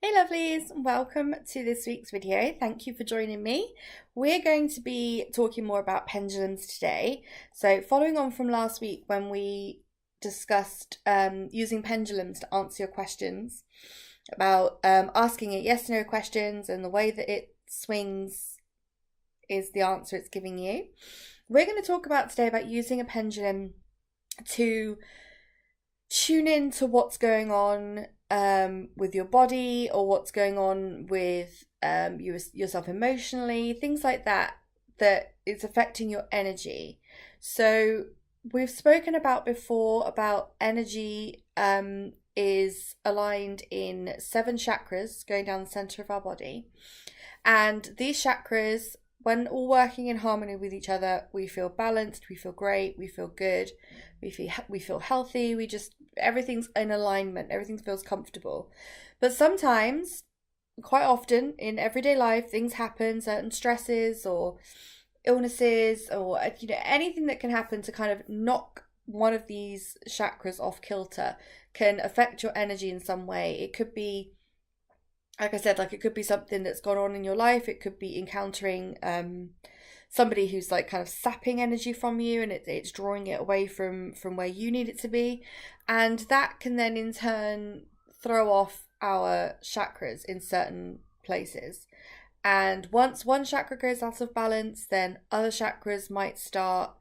Hey lovelies, welcome to this week's video. Thank you for joining me. We're going to be talking more about pendulums today. So following on from last week when we discussed using pendulums to answer your questions about asking it yes no questions, and the way that it swings is the answer it's giving you. We're going to talk about today about using a pendulum to tune in to what's going on with your body, or what's going on with yourself emotionally, things like that, that is affecting your energy. So we've spoken about before about energy is aligned in 7 chakras going down the center of our body. And these chakras, when all working in harmony with each other, we feel balanced, we feel great, we feel good, we feel healthy, everything's in alignment, everything feels comfortable. But sometimes, quite often in everyday life, things happen, certain stresses or illnesses or anything that can happen to kind of knock one of these chakras off kilter can affect your energy in some way. It could be, like I said, it could be something that's gone on in your life. It could be encountering somebody who's kind of sapping energy from you, and it's drawing it away from where you need it to be. And that can then in turn throw off our chakras in certain places. And once one chakra goes out of balance, then other chakras might start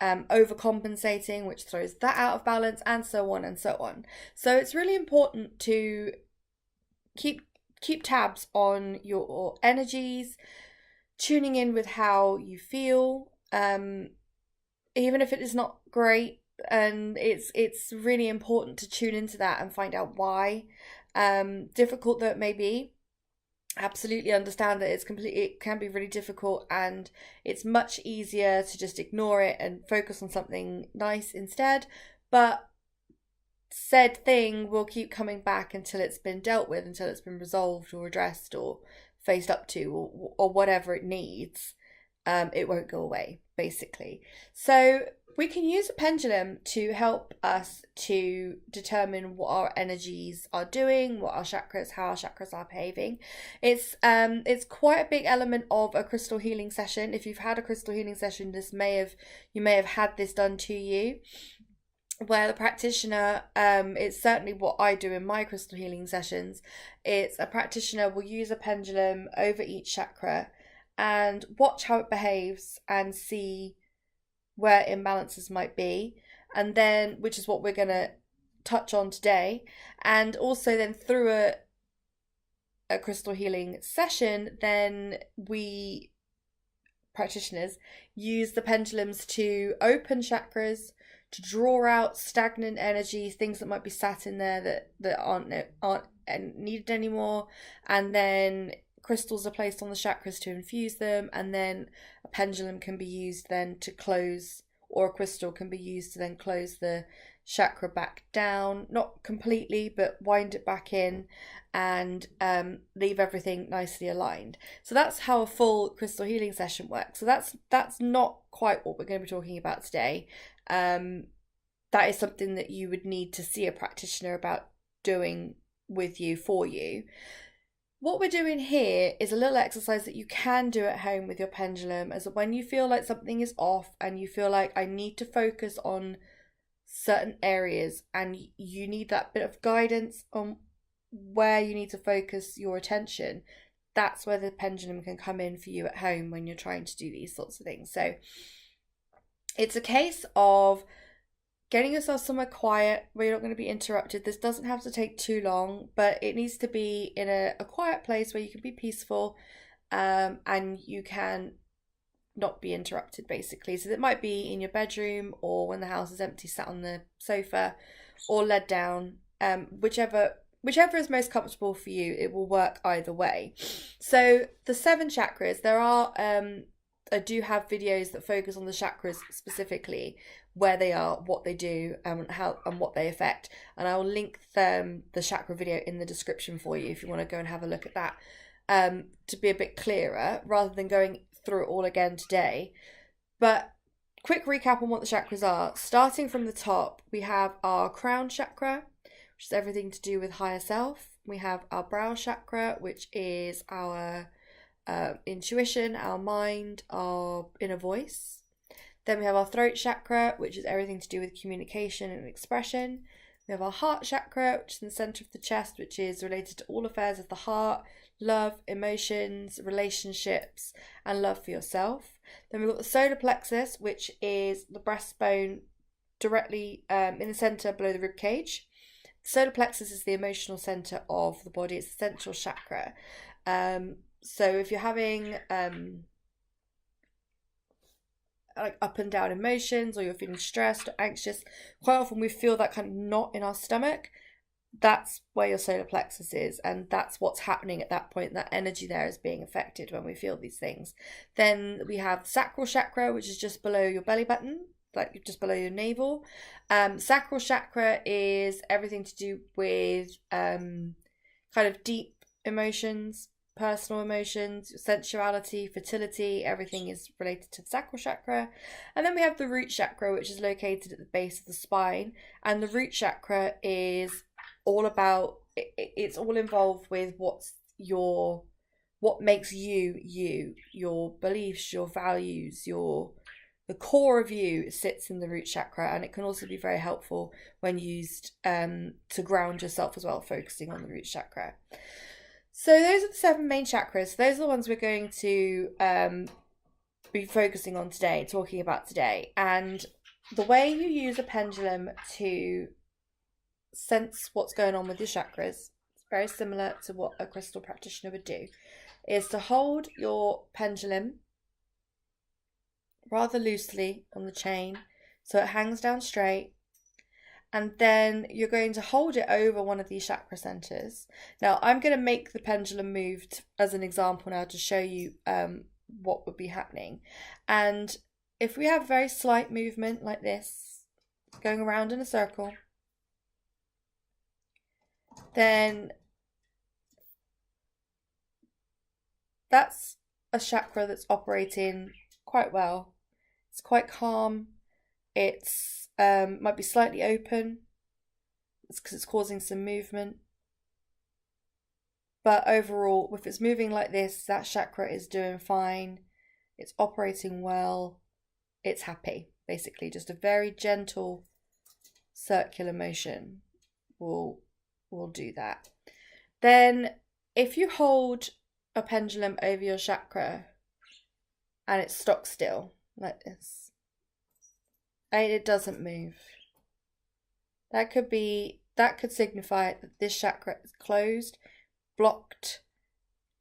overcompensating, which throws that out of balance, and so on and so on. So it's really important to keep tabs on your energies, tuning in with how you feel, even if it is not great. And it's really important to tune into that and find out why. Difficult though it may be, absolutely understand that it can be really difficult, and it's much easier to just ignore it and focus on something nice instead. But said thing will keep coming back until it's been dealt with, until it's been resolved or addressed or faced up to, or whatever it needs. It won't go away, basically. So we can use a pendulum to help us to determine what our energies are doing, how our chakras are behaving. It's quite a big element of a crystal healing session. If you've had a crystal healing session, you may have had this done to you, where the practitioner, it's certainly what I do in my crystal healing sessions. It's a practitioner will use a pendulum over each chakra and watch how it behaves and see where imbalances might be, and then, which is what we're going to touch on today. And also then through a crystal healing session, then we practitioners use the pendulums to open chakras, to draw out stagnant energy, things that might be sat in there that aren't needed anymore. And then crystals are placed on the chakras to infuse them, and then a pendulum can be used then to close, or a crystal can be used to then close the chakra back down, not completely, but wind it back in and leave everything nicely aligned. So that's how a full crystal healing session works. So that's not quite what we're going to be talking about today. That is something that you would need to see a practitioner about doing with you, for you. What we're doing here is a little exercise that you can do at home with your pendulum, as when you feel like something is off and you feel like I need to focus on certain areas and you need that bit of guidance on where you need to focus your attention. That's where the pendulum can come in for you at home when you're trying to do these sorts of things. So it's a case of getting yourself somewhere quiet where you're not going to be interrupted. This doesn't have to take too long, but it needs to be in a quiet place where you can be peaceful, and you can not be interrupted, basically. So it might be in your bedroom, or when the house is empty, sat on the sofa or led down, whichever is most comfortable for you. It will work either way. So the 7 chakras, there are I do have videos that focus on the chakras specifically, where they are, what they do, how and what they affect. And I will link the chakra video in the description for you if you want to go and have a look at that, to be a bit clearer rather than going through it all again today. But quick recap on what the chakras are. Starting from the top, we have our crown chakra, which is everything to do with higher self, We have our brow chakra, which is our intuition, our mind, our inner voice. Then we have our throat chakra, which is everything to do with communication and expression. We have our heart chakra, which is in the center of the chest, which is related to all affairs of the heart, love, emotions, relationships, and love for yourself. Then we've got the solar plexus, which is the breastbone directly in the center below the rib cage. The solar plexus is the emotional center of the body. It's the central chakra. So if you're having like up and down emotions, or you're feeling stressed or anxious, quite often we feel that kind of knot in our stomach. That's where your solar plexus is, and that's what's happening at that point. That energy there is being affected when we feel these things. Then we have sacral chakra, which is just below your belly button, like just below your navel. Sacral chakra is everything to do with kind of deep emotions, personal emotions, sensuality, fertility. Everything is related to the sacral chakra. And then we have the root chakra, which is located at the base of the spine. And the root chakra is all about, it's all involved with what makes you, your beliefs, your values, the core of you sits in the root chakra. And it can also be very helpful when used to ground yourself as well, focusing on the root chakra. So those are the 7 main chakras. Those are the ones we're going to be focusing on today, talking about today. And the way you use a pendulum to sense what's going on with your chakras, it's very similar to what a crystal practitioner would do, is to hold your pendulum rather loosely on the chain so it hangs down straight. And then you're going to hold it over one of these chakra centers. Now, I'm going to make the pendulum move as an example now to show you what would be happening. And if we have very slight movement like this, going around in a circle, then that's a chakra that's operating quite well. It's quite calm. It's might be slightly open. It's because it's causing some movement. But overall, if it's moving like this, that chakra is doing fine. It's operating well. It's happy. Basically, just a very gentle circular motion will do that. Then if you hold a pendulum over your chakra and it's stock still like this, and it doesn't move, that could signify that this chakra is closed, blocked.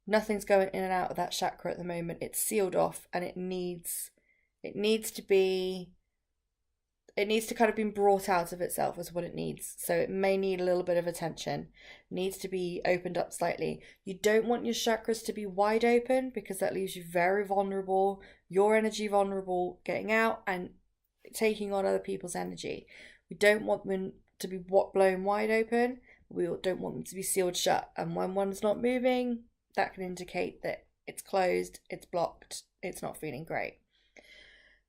Nothing's going in and out of that chakra at the moment. It's sealed off, and it needs to kind of be brought out of itself, is what it needs. So it may need a little bit of attention. It needs to be opened up slightly. You don't want your chakras to be wide open, because that leaves you very vulnerable, your energy vulnerable, getting out and taking on other people's energy. We don't want them to be blown wide open. We don't want them to be sealed shut. And when one's not moving, that can indicate that it's closed, it's blocked, it's not feeling great.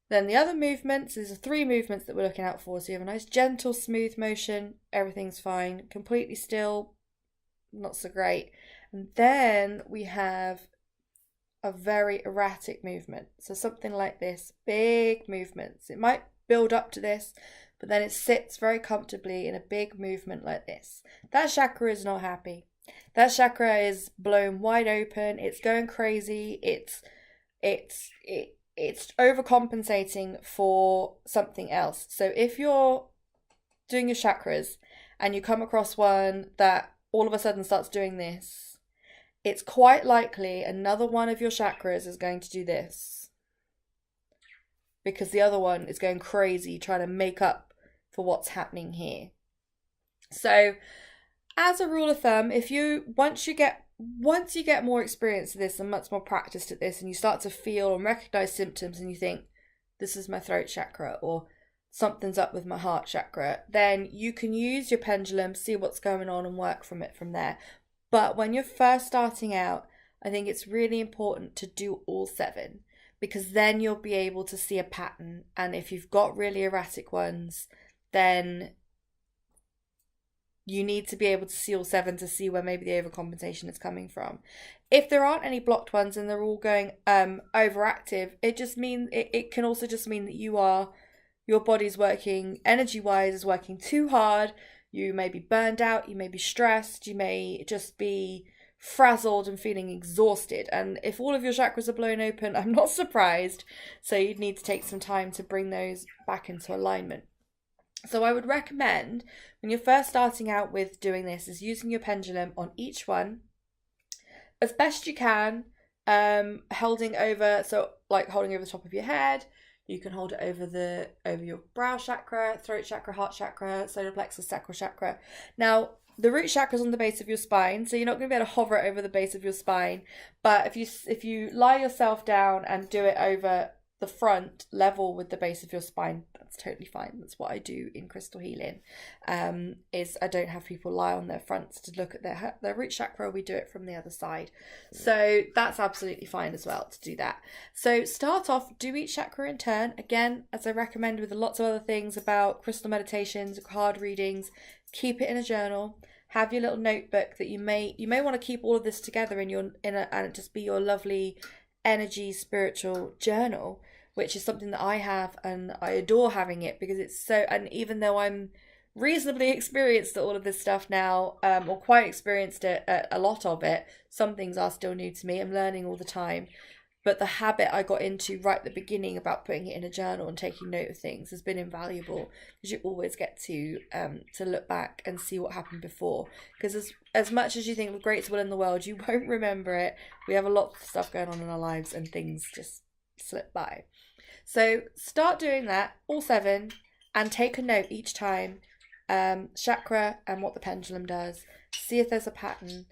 Then the other movements, there's 3 movements that we're looking out for. So you have a nice gentle, smooth motion, everything's fine. Completely still, not so great. And then we have a very erratic movement. So something like this, big movements. It might build up to this, but then it sits very comfortably in a big movement like this. That chakra is not happy. That chakra is blown wide open. It's going crazy. It's overcompensating for something else. So if you're doing your chakras and you come across one that all of a sudden starts doing this, it's quite likely another one of your chakras is going to do this, because the other one is going crazy trying to make up for what's happening here. So as a rule of thumb, once you get more experience of this and much more practiced at this, and you start to feel and recognize symptoms, and you think, this is my throat chakra, or something's up with my heart chakra, then you can use your pendulum, see what's going on, and work from it from there. But when you're first starting out, I think it's really important to do all 7, because then you'll be able to see a pattern. And if you've got really erratic ones, then you need to be able to see all 7 to see where maybe the overcompensation is coming from. If there aren't any blocked ones and they're all going overactive, it can also just mean that your body's working, energy-wise, is working too hard. You may be burned out, you may be stressed, you may just be frazzled and feeling exhausted. And if all of your chakras are blown open, I'm not surprised. So you'd need to take some time to bring those back into alignment. So I would recommend, when you're first starting out with doing this, is using your pendulum on each one as best you can, holding over the top of your head. You can hold it over your brow chakra, throat chakra, heart chakra, solar plexus, sacral chakra. Now, the root chakra is on the base of your spine, so you're not going to be able to hover it over the base of your spine. But if you lie yourself down and do it over the front level with the base of your spine, that's totally fine. That's what I do in crystal healing. Is I don't have people lie on their fronts to look at their root chakra. We do it from the other side. So that's absolutely fine as well to do that. So start off, do each chakra in turn. Again, as I recommend with lots of other things about crystal meditations, card readings, keep it in a journal. Have your little notebook that you may want to keep all of this together and it just be your lovely energy spiritual journal, which is something that I have, and I adore having it because it's so, and even though I'm reasonably experienced at all of this stuff now, or quite experienced at a lot of it, some things are still new to me. I'm learning all the time. But the habit I got into right at the beginning about putting it in a journal and taking note of things has been invaluable, because you always get to look back and see what happened before. Because as much as you think the greatest will in the world, you won't remember it. We have a lot of stuff going on in our lives and things just slip by. So start doing that, all 7, and take a note each time, chakra and what the pendulum does. See if there's a pattern.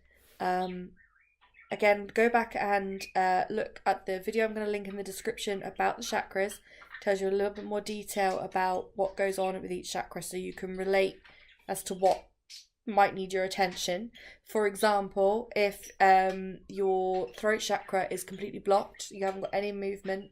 Again, go back and look at the video I'm going to link in the description about the chakras. It tells you a little bit more detail about what goes on with each chakra, so you can relate as to what might need your attention. For example, if your throat chakra is completely blocked, you haven't got any movement,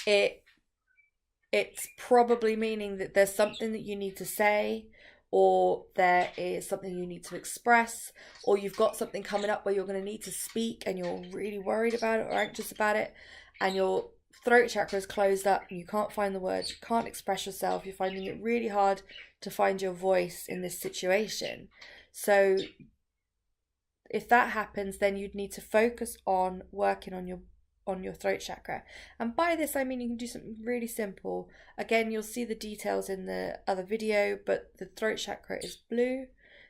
it's probably meaning that there's something that you need to say, or there is something you need to express, or you've got something coming up where you're going to need to speak and you're really worried about it or anxious about it, and your throat chakra is closed up and you can't find the words, you can't express yourself, you're finding it really hard to find your voice in this situation. So if that happens, then you'd need to focus on working on your throat chakra. And by this I mean you can do something really simple. Again, you'll see the details in the other video, but the throat chakra is blue.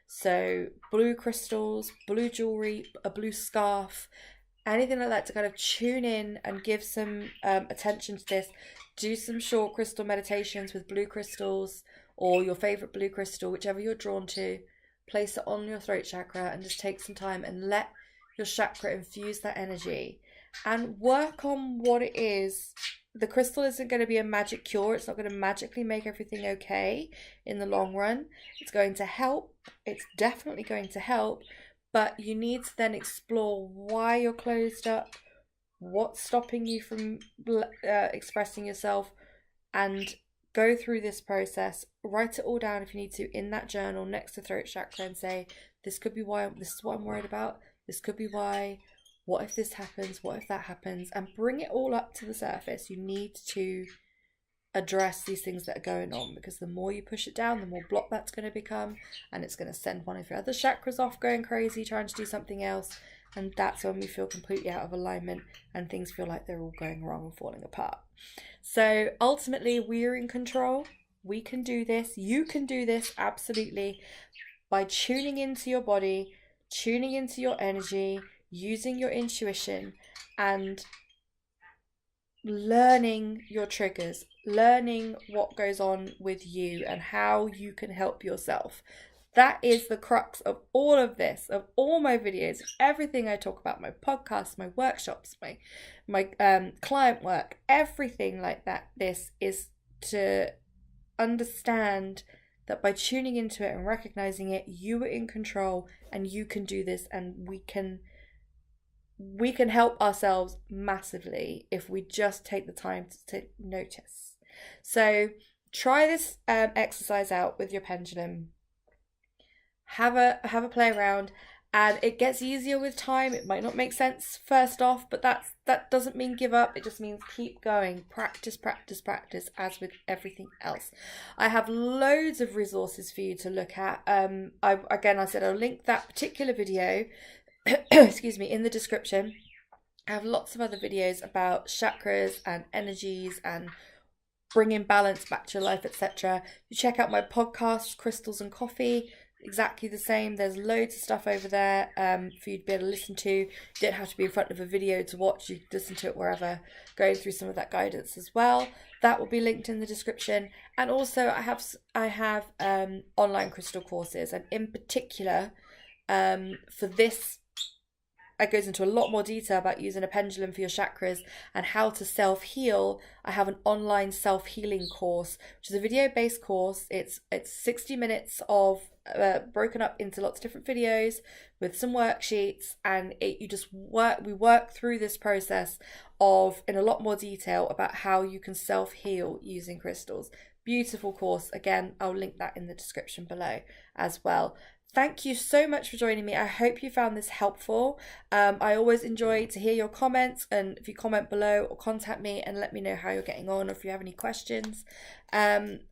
So blue crystals, blue jewelry, a blue scarf, anything like that to kind of tune in and give some attention to this. Do some short crystal meditations with blue crystals, or your favorite blue crystal, whichever you're drawn to. Place it on your throat chakra and just take some time and let your chakra infuse that energy. And work on what it is. The crystal isn't going to be a magic cure. It's not going to magically make everything okay in the long run. It's going to help. It's definitely going to help. But you need to then explore why you're closed up, what's stopping you from expressing yourself, and go through this process. Write it all down if you need to in that journal next to throat chakra and say, this could be why, this is what I'm worried about. This could be why. What if this happens? What if that happens? And bring it all up to the surface. You need to address these things that are going on, because the more you push it down, the more block that's going to become, and it's going to send one of your other chakras off going crazy, trying to do something else. And that's when we feel completely out of alignment and things feel like they're all going wrong and falling apart. So ultimately, we're in control. We can do this. You can do this, absolutely, by tuning into your body, tuning into your energy, using your intuition, and learning your triggers, learning what goes on with you and how you can help yourself. That is the crux of all of this, of all my videos, everything I talk about, my podcasts, my workshops, my client work, everything like that. This is to understand that by tuning into it and recognizing it, you are in control and you can do this, and we can help ourselves massively if we just take the time to notice. So try this exercise out with your pendulum. have a play around, and it gets easier with time. It might not make sense first off, but that doesn't mean give up. It just means keep going. Practice, practice, practice, as with everything else. I have loads of resources for you to look at. I said I'll link that particular video excuse me, in the description. I have lots of other videos about chakras and energies and bringing balance back to your life, etc. You check out my podcast, Crystals and Coffee, exactly the same. There's loads of stuff over there for you to be able to listen to. You don't have to be in front of a video to watch. You can listen to it wherever, going through some of that guidance as well. That will be linked in the description. And also I have online crystal courses, and in particular for this, it goes into a lot more detail about using a pendulum for your chakras and how to self-heal. I have an online self-healing course, which is a video-based course. It's 60 minutes of broken up into lots of different videos with some worksheets, and we work through this process of in a lot more detail about how you can self-heal using crystals. Beautiful course. Again, I'll link that in the description below as well. Thank you so much for joining me. I hope you found this helpful. I always enjoy to hear your comments, and if you comment below or contact me and let me know how you're getting on, or if you have any questions. And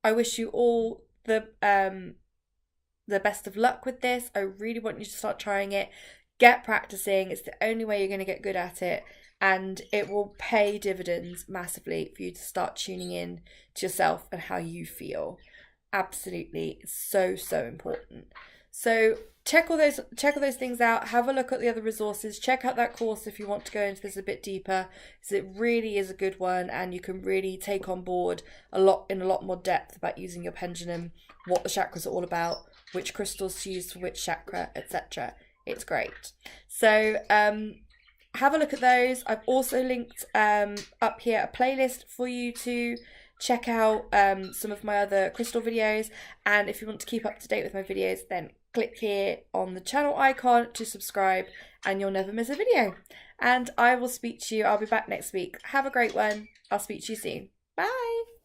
I wish you all the best of luck with this. I really want you to start trying it. Get practicing. It's the only way you're going to get good at it, and it will pay dividends massively for you to start tuning in to yourself and how you feel. Absolutely, it's so important. So check all those things out. Have a look at the other resources. Check out that course if you want to go into this a bit deeper, because it really is a good one, and you can really take on board a lot more depth about using your pendulum, what the chakras are all about, which crystals to use for which chakra, etc. It's great. So have a look at those. I've also linked up here a playlist for you to check out some of my other crystal videos, and if you want to keep up to date with my videos, then click here on the channel icon to subscribe, and you'll never miss a video. And I will speak to you. I'll be back next week. Have a great one. I'll speak to you soon. Bye.